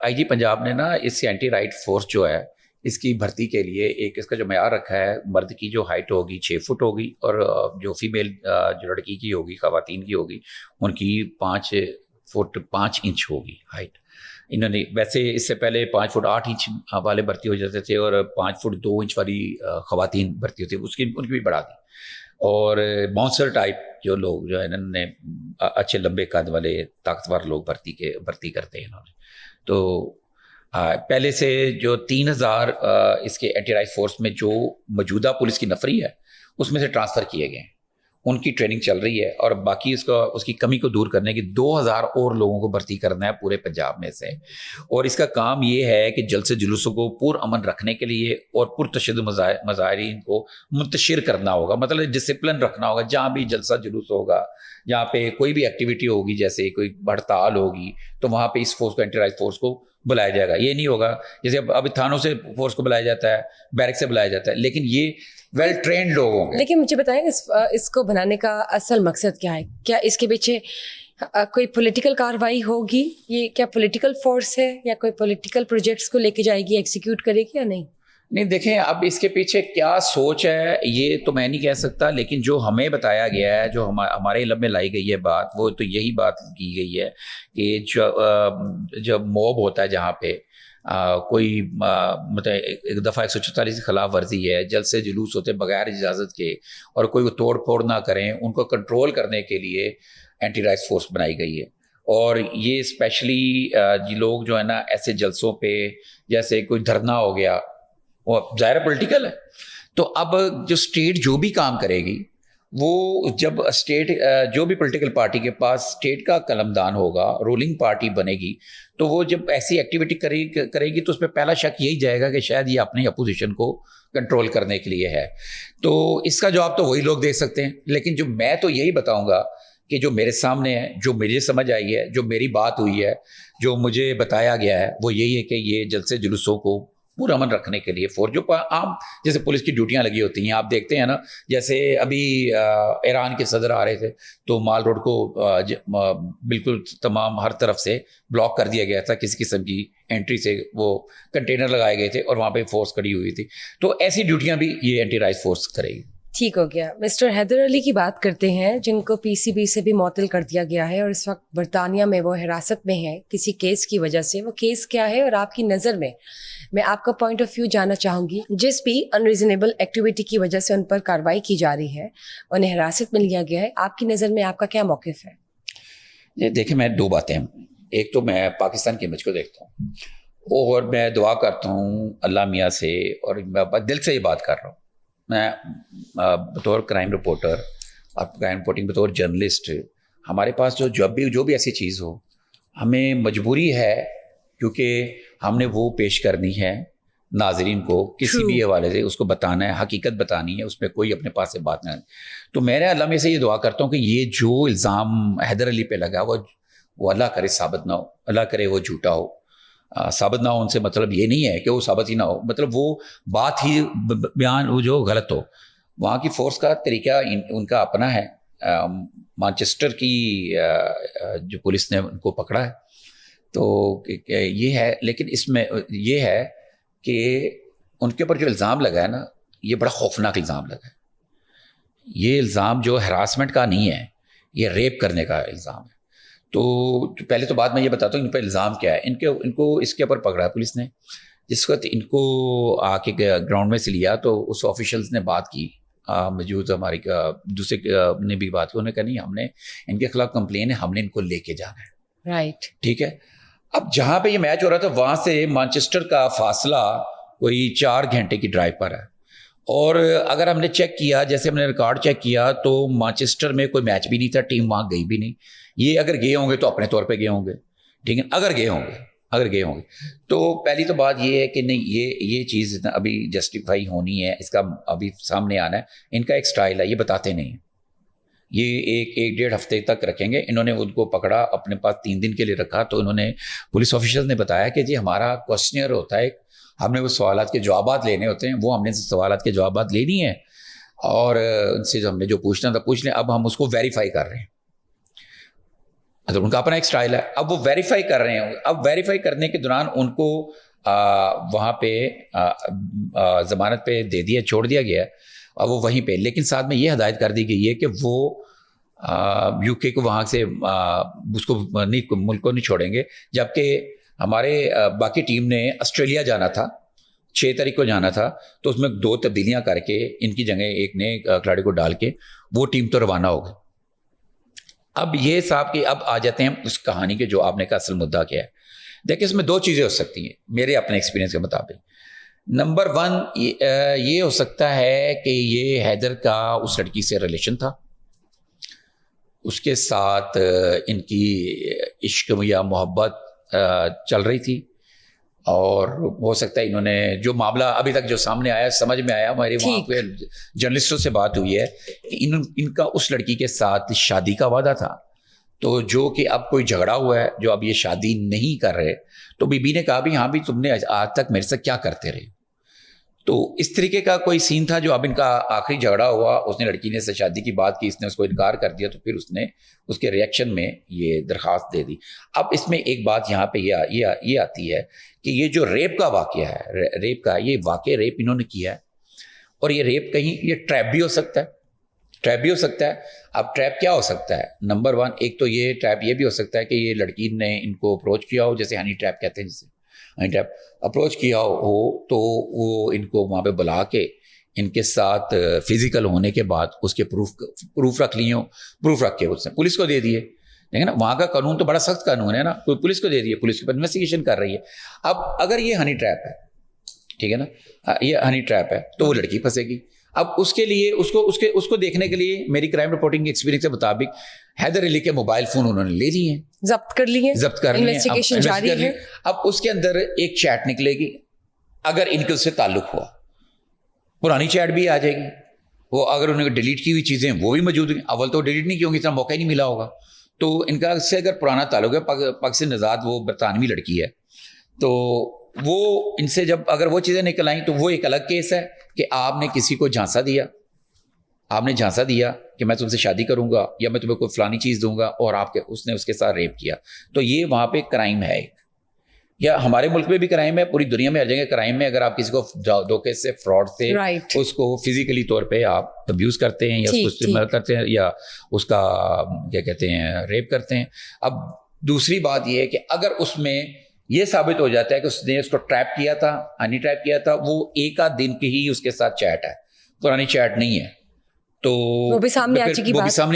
آئی جی پنجاب نے نا اس anti right force جو ہے اس کی بھرتی کے لیے ایک اس کا جو معیار رکھا ہے، مرد کی جو ہائٹ ہوگی 6 فٹ ہوگی، اور جو فیمیل جو لڑکی کی ہوگی، خواتین کی ہوگی، ان کی 5 فٹ 5 انچ ہوگی ہائٹ۔ انہوں نے ویسے اس سے پہلے 5 فٹ 8 انچ والے بھرتی ہو جاتے تھے، اور 5 فٹ 2 انچ والی خواتین بھرتی ہوتی ہے، ان کی بھی بڑھا دی۔ اور باؤنسر ٹائپ جو لوگ جو ہے انہوں نے اچھے لمبے قد والے طاقتور لوگ بھرتی کرتے ہیں انہوں نے۔ تو پہلے سے جو 3,000 اس کے اینٹی رائٹ فورس میں جو موجودہ پولیس کی نفری ہے اس میں سے ٹرانسفر کیے گئے ہیں، ان کی ٹریننگ چل رہی ہے، اور باقی اس کی کمی کو دور کرنے کی 2,000 اور لوگوں کو بھرتی کرنا ہے پورے پنجاب میں سے۔ اور اس کا کام یہ ہے کہ جلسے جلوسوں کو پرامن رکھنے کے لیے اور پرتشدد مظاہرین کو منتشر کرنا ہوگا، مطلب ڈسپلن رکھنا ہوگا۔ جہاں بھی جلسہ جلوس ہوگا، جہاں پہ کوئی بھی ایکٹیویٹی ہوگی، جیسے کوئی ہڑتال ہوگی، تو وہاں پہ اس فورس کو، اینٹی رائٹ فورس کو بلایا جائے گا۔ یہ نہیں ہوگا جیسے اب تھانوں سے فورس کو بلایا جاتا ہے، بیرک سے بلایا جاتا ہے، لیکن یہ ویل ٹرینڈ لوگ ہوں گے۔ لیکن مجھے بتائیں اس کو بنانے کا اصل مقصد کیا ہے؟ کیا اس کے پیچھے کوئی پولیٹیکل کارروائی ہوگی؟ یہ کیا پولیٹیکل فورس ہے، یا کوئی پولیٹیکل پروجیکٹس کو لے کے جائے گی، ایگزیکیوٹ کرے گی یا نہیں؟ نہیں دیکھیں، اب اس کے پیچھے کیا سوچ ہے یہ تو میں نہیں کہہ سکتا، لیکن جو ہمیں بتایا گیا ہے، جو ہمارے علم میں لائی گئی ہے بات، وہ تو یہی بات کی گئی ہے کہ جب موب ہوتا ہے، جہاں پہ کوئی مطلب ایک دفعہ 144 کی خلاف ورزی ہے، جلسے جلوس ہوتے بغیر اجازت کے، اور کوئی وہ توڑ پھوڑ نہ کریں، ان کو کنٹرول کرنے کے لیے اینٹی رائٹ فورس بنائی گئی ہے۔ اور یہ اسپیشلی لوگ جو ہے نا ایسے جلسوں پہ، جیسے کوئی دھرنا ہو گیا، وہ ظاہر پولیٹیکل ہے، تو اب جو اسٹیٹ جو بھی کام کرے گی، وہ جب اسٹیٹ جو بھی پولیٹیکل پارٹی کے پاس اسٹیٹ کا قلمدان ہوگا، رولنگ پارٹی بنے گی، تو وہ جب ایسی ایکٹیویٹی کرے گی تو اس پہ پہلا شک یہی جائے گا کہ شاید یہ اپنی اپوزیشن کو کنٹرول کرنے کے لیے ہے۔ تو اس کا جواب تو وہی لوگ دے سکتے ہیں، لیکن جو میں تو یہی بتاؤں گا کہ جو میرے سامنے ہے، جو مجھے سمجھ آئی ہے، جو میری بات ہوئی ہے، جو مجھے بتایا گیا ہے، وہ یہی ہے کہ یہ جلسے جلوسوں کو پرامن رکھنے کے لیے فورس جو عام جیسے پولیس کی ڈیوٹیاں لگی ہوتی ہیں، آپ دیکھتے ہیں نا، جیسے ابھی ایران کے صدر آ رہے تھے تو مال روڈ کو بالکل تمام ہر طرف سے بلاک کر دیا گیا تھا، کسی قسم کی انٹری سے وہ کنٹینر لگائے گئے تھے، اور وہاں پہ فورس کھڑی ہوئی تھی۔ تو ایسی ڈیوٹیاں بھی یہ اینٹی رائٹ فورس کرے گی۔ ٹھیک ہو گیا۔ مسٹر حیدر علی کی بات کرتے ہیں، جن کو پی سی بی سے بھی معطل کر دیا گیا ہے، اور اس وقت برطانیہ میں وہ حراست میں ہے کسی کیس کی وجہ سے۔ وہ کیس کیا ہے، اور آپ کی نظر میں آپ کا پوائنٹ آف ویو جاننا چاہوں گی۔ جس بھی انریزنیبل ایکٹیویٹی کی وجہ سے ان پر کارروائی کی جا رہی ہے، انہیں حراست میں لیا گیا ہے، آپ کی نظر میں آپ کا کیا موقف ہے؟ دیکھیں، میں دو باتیں، ایک تو میں پاکستان کی امیج کو دیکھتا ہوں، اور میں دعا کرتا ہوں اللہ میاں سے، اور میں دل سے یہ بات کر رہا ہوں، میں بطور کرائم رپورٹر اور کرائم رپورٹنگ بطور جرنلسٹ، ہمارے پاس جو بھی ایسی چیز ہو، ہمیں مجبوری ہے، کیونکہ ہم نے وہ پیش کرنی ہے ناظرین کو، کسی بھی حوالے سے اس کو بتانا ہے، حقیقت بتانی ہے، اس میں کوئی اپنے پاس سے بات نہ ہے۔ تو میں اللہ میں سے یہ دعا کرتا ہوں کہ یہ جو الزام حیدر علی پہ لگا وہ اللہ کرے ثابت نہ ہو، اللہ کرے وہ جھوٹا ہو۔ ثابت نہ ہو ان سے مطلب یہ نہیں ہے کہ وہ ثابت ہی نہ ہو، مطلب وہ بات ہی بیان وہ جو غلط ہو۔ وہاں کی فورس کا طریقہ ان کا اپنا ہے، مانچسٹر کی جو پولیس نے ان کو پکڑا ہے، تو یہ ہے۔ لیکن اس میں یہ ہے کہ ان کے اوپر جو الزام لگا ہے نا، یہ بڑا خوفناک الزام لگا ہے۔ یہ الزام جو ہراسمنٹ کا نہیں ہے، یہ ریپ کرنے کا الزام ہے۔ تو پہلے تو بات میں یہ بتاتا ہوں ان پہ الزام کیا ہے۔ ان کو اس کے اوپر پکڑا ہے پولیس نے، جس وقت ان کو آ کے گراؤنڈ میں سے لیا تو اس آفیشلز نے بات کی، موجود ہماری دوسرے نے بھی بات کی، انہوں نے کہا نہیں، ہم نے ان کے خلاف کمپلین ہے، ہم نے ان کو لے کے جانا ہے۔ رائٹ، ٹھیک ہے۔ اب جہاں پہ یہ میچ ہو رہا تھا، وہاں سے مانچسٹر کا فاصلہ کوئی 4 گھنٹے کی ڈرائیو پر ہے، اور اگر ہم نے چیک کیا، جیسے ہم نے ریکارڈ چیک کیا، تو مانچسٹر میں کوئی میچ بھی نہیں تھا، ٹیم وہاں گئی بھی نہیں۔ یہ اگر گئے ہوں گے تو اپنے طور پہ گئے ہوں گے، ٹھیک ہے، اگر گئے ہوں گے تو پہلی تو بات یہ ہے کہ نہیں، یہ چیز ابھی جسٹیفائی ہونی ہے، اس کا ابھی سامنے آنا ہے۔ ان کا ایک سٹائل ہے، یہ بتاتے نہیں ہیں، یہ ایک 1.5 ہفتے تک رکھیں گے۔ انہوں نے ان کو پکڑا، اپنے پاس 3 دن کے لیے رکھا، تو انہوں نے پولیس آفیسر نے بتایا کہ جی ہمارا کوشچنر ہوتا ہے، ہم نے وہ سوالات کے جوابات لینے ہوتے ہیں، وہ ہم نے سوالات کے جوابات لینی ہے، اور ان سے ہم نے جو پوچھنا تھا پوچھ لیں، اب ہم اس کو ویریفائی کر رہے ہیں۔ تو ان کا اپنا ایک سٹائل ہے. اب وہ ویریفائی کر رہے ہیں. اب ویریفائی کرنے کے دوران ان کو وہاں پہ ضمانت پہ دے دیا, چھوڑ دیا گیا ہے, اور وہ وہیں پہ. لیکن ساتھ میں یہ ہدایت کر دی گئی ہے کہ وہ یو کے کو وہاں سے اس کو ملک کو نہیں چھوڑیں گے. جبکہ ہمارے باقی ٹیم نے آسٹریلیا جانا تھا, 6 تاریخ کو جانا تھا, تو اس میں 2 تبدیلیاں کر کے ان کی جگہ ایک نئے کھلاڑی کو ڈال کے وہ ٹیم تو روانہ ہو گئی. اب یہ صاحب کہ اب آ جاتے ہیں اس کہانی کے جو آپ نے کہا اصل مدعا کیا ہے. دیکھیں اس میں 2 چیزیں ہو سکتی ہیں میرے اپنے ایکسپیرینس کے مطابق. نمبر 1 یہ ہو سکتا ہے کہ یہ حیدر کا اس لڑکی سے ریلیشن تھا, اس کے ساتھ ان کی عشق یا محبت چل رہی تھی, اور ہو سکتا ہے انہوں نے جو معاملہ ابھی تک جو سامنے آیا سمجھ میں آیا, ہمارے وہاں پہ جرنلسٹوں سے بات ہوئی ہے کہ ان کا اس لڑکی کے ساتھ شادی کا وعدہ تھا, تو جو کہ اب کوئی جھگڑا ہوا ہے, جو اب یہ شادی نہیں کر رہے, تو بی بی نے کہا بھی ہاں بھی تم نے آج تک میرے سے کیا کرتے رہے. تو اس طریقے کا کوئی سین تھا جو اب ان کا آخری جھگڑا ہوا, اس نے لڑکی نے سے شادی کی بات کی, اس نے اس کو انکار کر دیا, تو پھر اس نے اس کے ریئیکشن میں یہ درخواست دے دی. اب اس میں ایک بات یہاں پہ یہ آتی ہے کہ یہ جو ریپ کا واقعہ ہے, ریپ کا یہ واقع ریپ انہوں نے کیا ہے, اور یہ ریپ کہیں یہ ٹریپ بھی ہو سکتا ہے, ٹریپ بھی ہو سکتا ہے. اب ٹریپ کیا ہو سکتا ہے؟ نمبر 1 ایک تو یہ ٹریپ یہ بھی ہو سکتا ہے کہ یہ لڑکی نے ان کو اپروچ کیا ہو, جیسے ہنی ٹریپ کہتے ہیں, جسے ہنی ٹریپ اپروچ کیا ہو, تو وہ ان کو وہاں پہ بلا کے ان کے ساتھ فزیکل ہونے کے بعد اس کے پروف رکھ لیے ہوں, پروف رکھ کے اس نے پولیس کو دے دیے. دیکھیں نا وہاں کا قانون تو بڑا سخت قانون ہے نا, پولیس کو دے دیے, پولیس کے اوپر انویسٹیگیشن کر رہی ہے. اب اگر یہ ہنی ٹریپ ہے, ٹھیک ہے نا, یہ ہنی ٹریپ ہے, تو وہ لڑکی پھنسے گی. اب اس کے لیے اس کو دیکھنے کے لیے میری کرائم رپورٹنگ ایکسپیرینس کے مطابق حیدر علی کے موبائل فون انہوں نے لے لیے ہیں, ضبط کر لیے, انویسٹیگیشن جاری ہے. اب اس کے اندر ایک چیٹ نکلے گی, اگر ان کے اس سے تعلق ہوا, پرانی چیٹ بھی آ جائے گی, وہ اگر انہوں نے ڈیلیٹ کی ہوئی چیزیں وہ بھی موجود ہیں. اول تو ڈیلیٹ نہیں کی ہوں گی, اتنا موقع ہی نہیں ملا ہوگا. تو ان کا اس سے اگر پرانا تعلق ہے, پاک سے نژاد وہ برطانوی لڑکی ہے, تو وہ ان سے جب اگر وہ چیزیں نکل آئیں تو وہ ایک الگ کیس ہے کہ آپ نے کسی کو جھانسا دیا, آپ نے جھانسا دیا کہ میں تم سے شادی کروں گا یا میں تمہیں کوئی فلانی چیز دوں گا, اور اس نے اس کے ساتھ ریپ کیا. تو یہ وہاں پہ کرائم ہے ایک, یا ہمارے ملک میں بھی کرائم ہے, پوری دنیا میں ہر جگہ کرائم ہے. اگر آپ کسی کو دھوکے سے, فراڈ سے اس کو فزیکلی طور پہ آپ ابیوز کرتے ہیں یا اس کو استعمال کرتے ہیں یا اس کا کیا کہتے ہیں ریپ کرتے ہیں. اب دوسری بات یہ ہے کہ اگر اس میں یہ ثابت ہو جاتا ہے کہ اس نے اس کو ٹریپ کیا تھا, ہنی ٹریپ کیا تھا, وہ ایک آدھ دن کی ہی اس کے ساتھ چیٹ ہے, پرانی چیٹ نہیں ہے, تو وہ بھی سامنے آ جائے گی.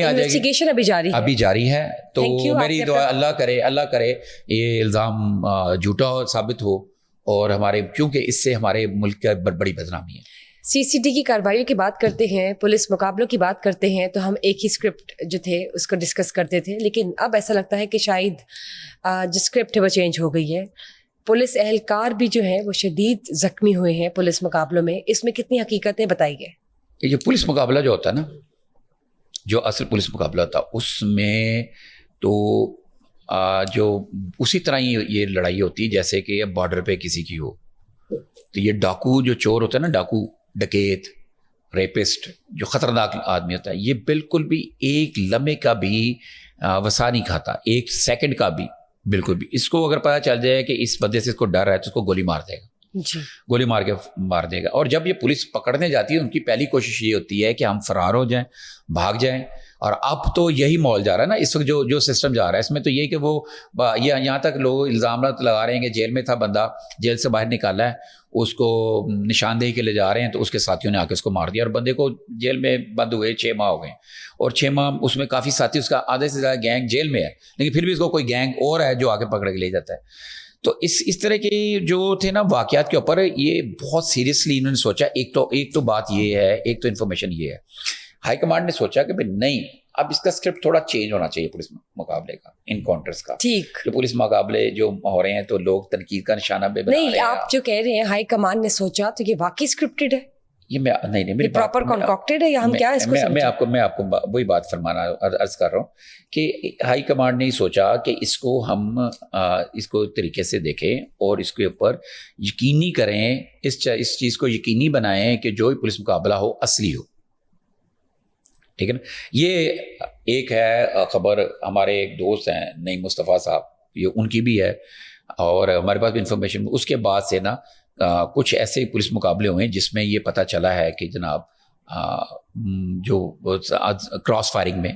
انویسٹیگیشن ابھی جاری ہے. تو میری دعا اللہ کرے یہ الزام جھوٹا ثابت ہو, اور ہمارے کیونکہ اس سے ہمارے ملک کا بڑی بدنامی ہے. CCT کی کارروائیوں کی بات کرتے ہیں, پولیس مقابلوں کی بات کرتے ہیں, تو ہم ایک ہی اسکرپٹ جو تھے اس کو ڈسکس کرتے تھے, لیکن اب ایسا لگتا ہے کہ شاید جو اسکرپٹ ہے وہ چینج ہو گئی ہے. پولیس اہلکار بھی جو ہیں وہ شدید زخمی ہوئے ہیں پولیس مقابلوں میں, اس میں کتنی حقیقتیں بتائی گئے؟ یہ جو پولیس مقابلہ جو ہوتا ہے نا, جو اصل پولیس مقابلہ ہوتا ہے, اس میں تو جو اسی طرح ہی یہ لڑائی ہوتی ہے جیسے کہ بارڈر پہ کسی کی ہو. تو یہ ڈاکو جو چور ہوتا ہے نا, ڈاکو, ڈکیت, ریپسٹ, جو خطرناک آدمی ہوتا ہے, یہ بالکل بھی ایک لمحے کا بھی وسا نہیں کھاتا, ایک سیکنڈ کا بھی بالکل بھی. اس کو اگر پتہ چل جائے کہ اس بندے سے اس کو ڈر ہے تو اس کو گولی مار دے گا, گولی مار کے مار دے گا. اور جب یہ پولیس پکڑنے جاتی ہے ان کی پہلی کوشش یہ ہوتی ہے کہ ہم فرار ہو جائیں, بھاگ جائیں. اور اب تو یہی ماحول جا رہا ہے نا اس وقت, جو سسٹم جا رہا ہے اس میں تو یہ کہ وہ یہاں تک لوگ الزامات لگا رہے ہیں کہ جیل میں تھا بندہ, جیل سے باہر نکالا ہے, اس کو نشاندہی کے لیے جا رہے ہیں, تو اس کے ساتھیوں نے آ کے اس کو مار دیا. اور بندے کو جیل میں بند ہوئے 6 ماہ ہو گئے, اور 6 ماہ اس میں کافی ساتھی, اس کا آدھے سے زیادہ گینگ جیل میں ہے, لیکن پھر بھی اس کو کوئی گینگ اور ہے جو آ کے پکڑ کے لے جاتا ہے. تو اس طرح کے جو تھے نا واقعات کے اوپر یہ بہت سیریسلی انہوں نے سوچا. ایک تو بات یہ ہے, ایک تو انفارمیشن یہ ہے, ہائی کمانڈ نے سوچا کہ نہیں اب اس کا اسکرپٹ تھوڑا چینج ہونا چاہیے پولیس مقابلے کا, انکاؤنٹرز کا. ٹھیک, جو پولیس مقابلے جو ہو رہے ہیں تو لوگ تنقید کا نشانہ بے بنا رہے ہیں. نہیں, آپ جو کہہ رہے ہیں ہائی کمانڈ نے سوچا, تو یہ واقعی اسکرپٹڈ ہے؟ یہ نہیں میری پراپر کنکاکٹڈ ہے یا ہم کیا اس کو میں آپ کو وہی بات فرمانا عرض کر رہا ہوں کہ ہائی کمانڈ نے سوچا کہ اس کو ہم اس کو طریقے سے دیکھیں اور اس کے اوپر یقینی کریں, اس چیز کو یقینی بنائیں کہ جو پولیس مقابلہ ہو اصلی ہو. ٹھیک ہے نا, یہ ایک ہے خبر ہمارے ایک دوست ہیں نعیم مصطفیٰ صاحب، یہ ان کی بھی ہے اور ہمارے پاس بھی انفارمیشن، اس کے بعد سے نا کچھ ایسے پولیس مقابلے ہوئے ہیں جس میں یہ پتہ چلا ہے کہ جناب جو کراس فائرنگ میں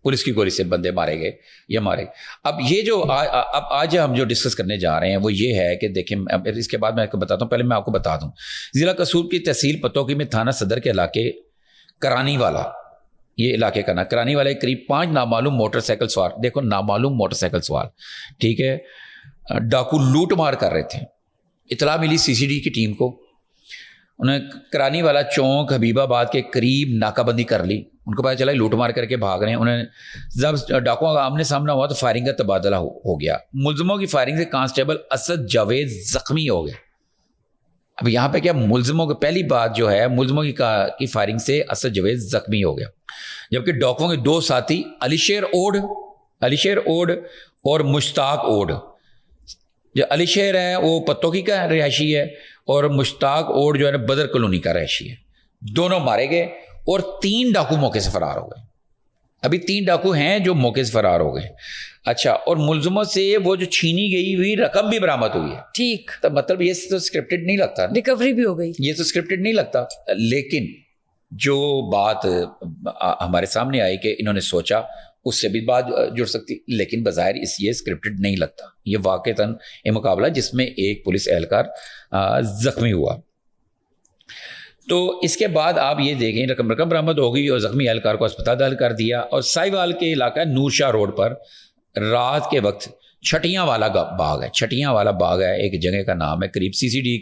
پولیس کی گولی سے بندے مارے گئے یا مارے گئے۔ اب یہ جو اب آج ہم جو ڈسکس کرنے جا رہے ہیں وہ یہ ہے کہ دیکھیں، اس کے بعد میں آپ کو بتاتا ہوں، پہلے میں آپ کو بتا دوں، ضلع قصور کی تحصیل پتوکی میں تھانہ صدر کے علاقے کرانی والا، یہ علاقے کا نا کرانی والے قریب 5 نامعلوم موٹر سائیکل سوار، دیکھو نامعلوم موٹر سائیکل سوار، ٹھیک ہے، ڈاکو لوٹ مار کر رہے تھے۔ اطلاع ملی سی سی ڈی کی ٹیم کو، انہیں کرانی والا چونک حبیب آباد کے قریب ناکہ بندی کر لی، ان کو پتہ چلا لوٹ مار کر کے بھاگ رہے ہیں۔ انہیں جب ڈاکوؤں کا آمنے سامنا ہوا تو فائرنگ کا تبادلہ ہو گیا، ملزموں کی فائرنگ سے کانسٹیبل اسد جاوید زخمی ہو گئے۔ اب یہاں پہ کیا ملزموں کی پہلی بات جو ہے، ملزموں کی فائرنگ سے اسد جاوید زخمی ہو گیا، جبکہ ڈاکوؤں کے 2 ساتھی علی شیر اوڈ اور مشتاق اوڈ، جو علی شیر ہے وہ پتوکی کا رہائشی ہے اور مشتاق اوڈ جو ہے نا بدر کالونی کا رہائشی ہے، دونوں مارے گئے اور 3 ڈاکو موقع سے فرار ہو گئے۔ ابھی 3 ڈاکو ہیں جو موقع سے فرار ہو گئے۔ اچھا، اور ملزموں سے وہ جو چھینی گئی ہوئی رقم بھی برآمد ہوئی ہے۔ ٹھیک، تو مطلب یہ تو اسکرپٹڈ نہیں لگتا، ریکوری بھی ہو گئی، یہ تو اسکرپٹڈ نہیں لگتا، لیکن جو بات ہمارے سامنے آئی کہ انہوں نے سوچا، اس سے بھی بات جڑ سکتی، لیکن بظاہر اس یہ اسکرپٹڈ نہیں لگتا، یہ واقعتاً یہ مقابلہ جس میں ایک پولیس اہلکار زخمی ہوا۔ تو اس کے بعد آپ یہ دیکھیں رقم برآمد ہو گئی اور زخمی اہلکار کو اسپتال داخل کر دیا۔ اور سائیوال کے علاقہ نور شاہ روڈ پر رات کے وقت چھٹیاں والا باغ ہے ایک جگہ کا نام ہے، قریب سی سی ڈی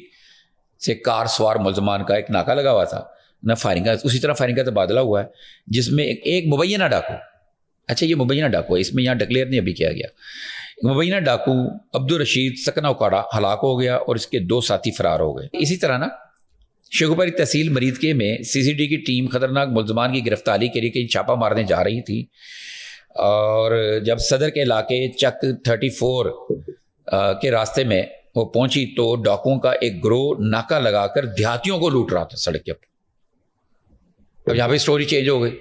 سے کار سوار ملزمان کا ایک ناکہ لگا ہوا تھا نہ، فائرنگ کا اسی طرح فائرنگ کا تبادلہ ہوا ہے جس میں ایک مبینہ ڈاکو، اچھا یہ مبینہ ڈاکو ہے، اس میں یہاں ڈکلیئر نہیں ابھی کیا گیا، مبینہ ڈاکو عبدالرشید سکنا اکاڑا ہلاک ہو گیا اور اس کے 2 ساتھی فرار ہو گئے۔ اسی طرح نا شیخوپوری تحصیل مریدکے میں سی سی ڈی کی ٹیم خطرناک ملزمان کی گرفتاری کے لیے کہیں چھاپہ مارنے جا رہی تھی، اور جب صدر کے علاقے چک 34 کے راستے میں وہ پہنچی تو ڈاکوؤں کا ایک گروہ ناکہ لگا کر دیہاتیوں کو لوٹ رہا تھا سڑک کے اوپر۔ اب یہاں پہ سٹوری چینج ہو گئی،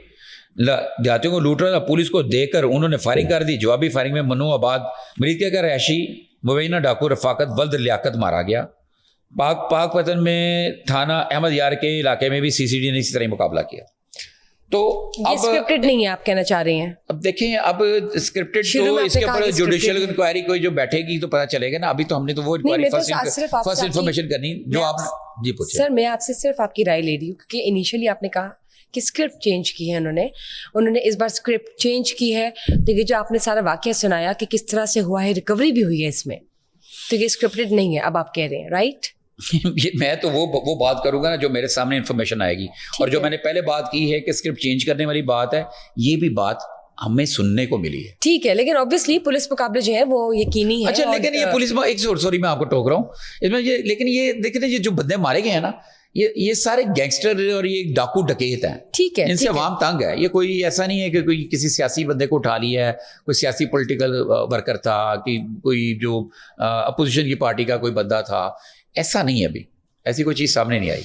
دیہاتیوں کو لوٹ رہا تھا، پولیس کو دیکھ کر انہوں نے فائرنگ کر دی۔ جوابی فائرنگ میں منو آباد مریدکے کا رہائشی مبینہ ڈاکو رفاقت ولد لیاقت مارا گیا۔ پاک وطن میں تھانہ احمد یار کے علاقے میں بھی سی سی ڈی نے اسی طرح مقابلہ کیا۔ تو اب اسکرپٹڈ نہیں ہے آپ کہنا چاہ رہے ہیں؟ اب دیکھیں، اب اسکرپٹڈ تو اس کے اوپر جوڈیشل انکوائری کوئی جو بیٹھے گی تو پتہ چلے گا نا، ابھی تو ہم نے تو وہ انکوائری فرسٹ انفارمیشن کرنی جو آپ جی پوچھیں۔ سر میں آپ سے صرف آپ کی رائے لے رہی ہوں، کیونکہ انیشلی آپ نے کہا کہ اسکرپٹ چینج کی ہے انہوں نے اس بار اسکرپٹ چینج کی ہے، تو یہ جو آپ نے سارا واقعہ سنایا کہ کس طرح سے ہوا ہے، ریکوری بھی ہوئی ہے اس میں، تو یہ اسکرپٹڈ نہیں ہے اب آپ کہہ رہے ہیں، رائٹ؟ میں تو وہ بات کروں گا نا جو میرے سامنے انفارمیشن آئے گی، اور جو میں نے پہلے بات کی ہے کہ اسکرپٹ چینج کرنے والی بات ہے، یہ بھی بات ہمیں سننے کو ملی ہے۔ ٹھیک ہے، لیکن obviously پولیس مقابلے جو ہے وہ یقینی ہے۔ اچھا، لیکن یہ پولیس ایک سوری میں آپ کو ٹوک رہا ہوں اس میں، یہ لیکن یہ دیکھیں یہ جو بندے مارے گئے ہیں نا، یہ سارے گینگسٹر اور یہ ڈاکو ڈکیت ہیں، ٹھیک ہے، ان سے عوام تنگ ہے۔ یہ کوئی ایسا نہیں ہے کہ کوئی کسی سیاسی بندے کو اٹھا لیا ہے، کوئی سیاسی پولیٹیکل ورکر تھا کہ کوئی جو اپوزیشن کی پارٹی کا کوئی بندہ تھا، ایسا نہیں ہے، ابھی ایسی کوئی چیز سامنے نہیں آئی۔